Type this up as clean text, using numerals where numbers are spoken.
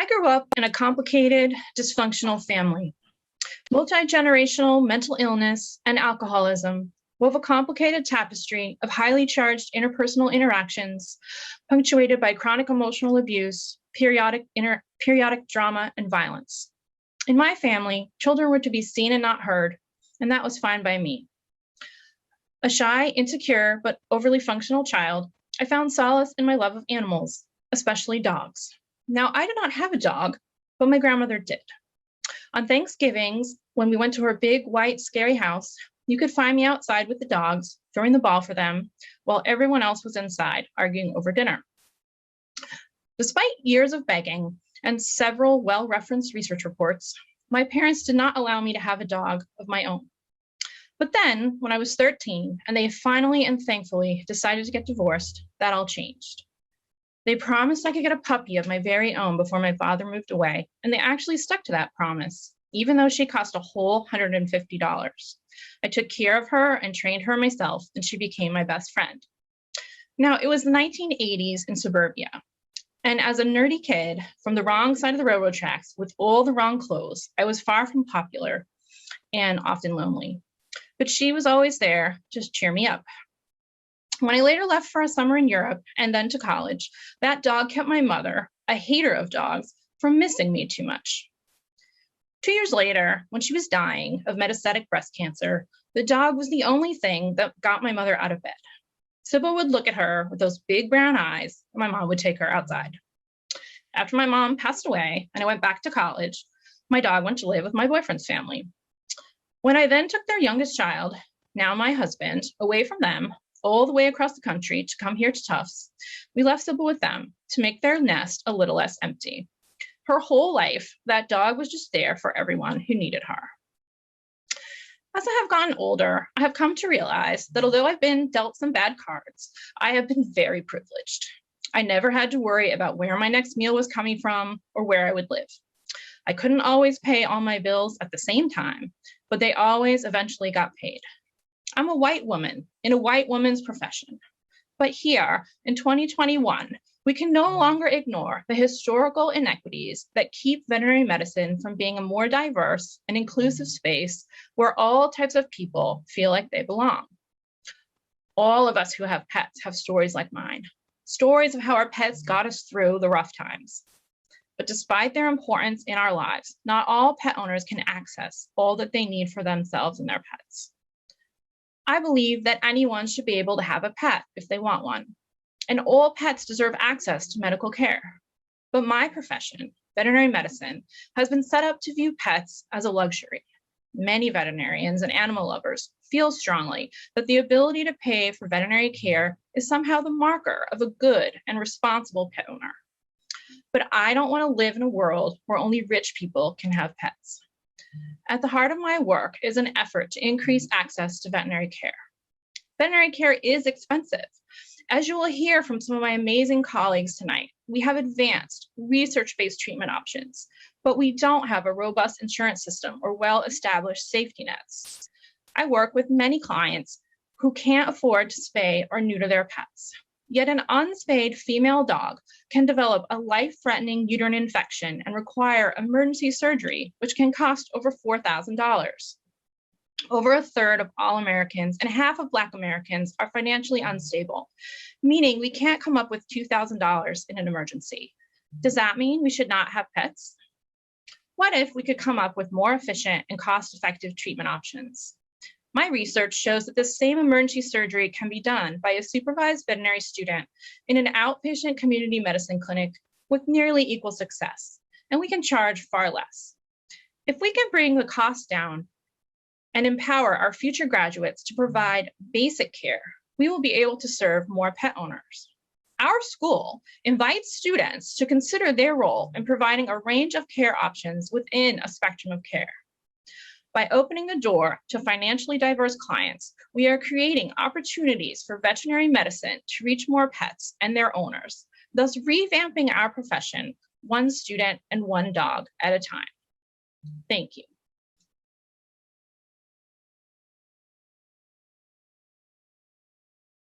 I grew up in a complicated, dysfunctional family. Multi-generational mental illness and alcoholism wove a complicated tapestry of highly charged interpersonal interactions, punctuated by chronic emotional abuse, periodic drama, and violence. In my family, children were to be seen and not heard, and that was fine by me. A shy, insecure, but overly functional child, I found solace in my love of animals, especially dogs. Now, I did not have a dog, but my grandmother did. On Thanksgivings, when we went to her big, white, scary house, you could find me outside with the dogs, throwing the ball for them, while everyone else was inside, arguing over dinner. Despite years of begging and several well-referenced research reports, my parents did not allow me to have a dog of my own. But then, when I was 13, and they finally and thankfully decided to get divorced, that all changed. They promised I could get a puppy of my very own before my father moved away, and they actually stuck to that promise, even though she cost a whole $150. I took care of her and trained her myself, and she became my best friend. Now, it was the 1980s in suburbia, and as a nerdy kid from the wrong side of the railroad tracks with all the wrong clothes, I was far from popular and often lonely. But she was always there to cheer me up. When I later left for a summer in Europe and then to college, that dog kept my mother, a hater of dogs, from missing me too much. 2 years later, when she was dying of metastatic breast cancer, the dog was the only thing that got my mother out of bed. Sybil would look at her with those big brown eyes, and my mom would take her outside. After my mom passed away and I went back to college, my dog went to live with my boyfriend's family. When I then took their youngest child, now my husband, away from them, all the way across the country to come here to Tufts, we left Sybil with them to make their nest a little less empty. Her whole life, that dog was just there for everyone who needed her. As I have gotten older, I have come to realize that although I've been dealt some bad cards, I have been very privileged. I never had to worry about where my next meal was coming from or where I would live. I couldn't always pay all my bills at the same time, but they always eventually got paid. I'm a white woman in a white woman's profession. But here in 2021, we can no longer ignore the historical inequities that keep veterinary medicine from being a more diverse and inclusive space where all types of people feel like they belong. All of us who have pets have stories like mine, stories of how our pets got us through the rough times. But despite their importance in our lives, not all pet owners can access all that they need for themselves and their pets. I believe that anyone should be able to have a pet if they want one, and all pets deserve access to medical care. But my profession, veterinary medicine, has been set up to view pets as a luxury. Many veterinarians and animal lovers feel strongly that the ability to pay for veterinary care is somehow the marker of a good and responsible pet owner. But I don't want to live in a world where only rich people can have pets. At the heart of my work is an effort to increase access to veterinary care. Veterinary care is expensive. As you will hear from some of my amazing colleagues tonight, we have advanced research-based treatment options, but we don't have a robust insurance system or well-established safety nets. I work with many clients who can't afford to spay or neuter their pets. Yet an unspayed female dog can develop a life-threatening uterine infection and require emergency surgery, which can cost over $4,000. Over a third of all Americans and half of Black Americans are financially unstable, meaning we can't come up with $2,000 in an emergency. Does that mean we should not have pets? What if we could come up with more efficient and cost-effective treatment options? My research shows that the same emergency surgery can be done by a supervised veterinary student in an outpatient community medicine clinic with nearly equal success, and we can charge far less. If we can bring the cost down and empower our future graduates to provide basic care, we will be able to serve more pet owners. Our school invites students to consider their role in providing a range of care options within a spectrum of care. By opening the door to financially diverse clients, we are creating opportunities for veterinary medicine to reach more pets and their owners, thus revamping our profession one student and one dog at a time. Thank you.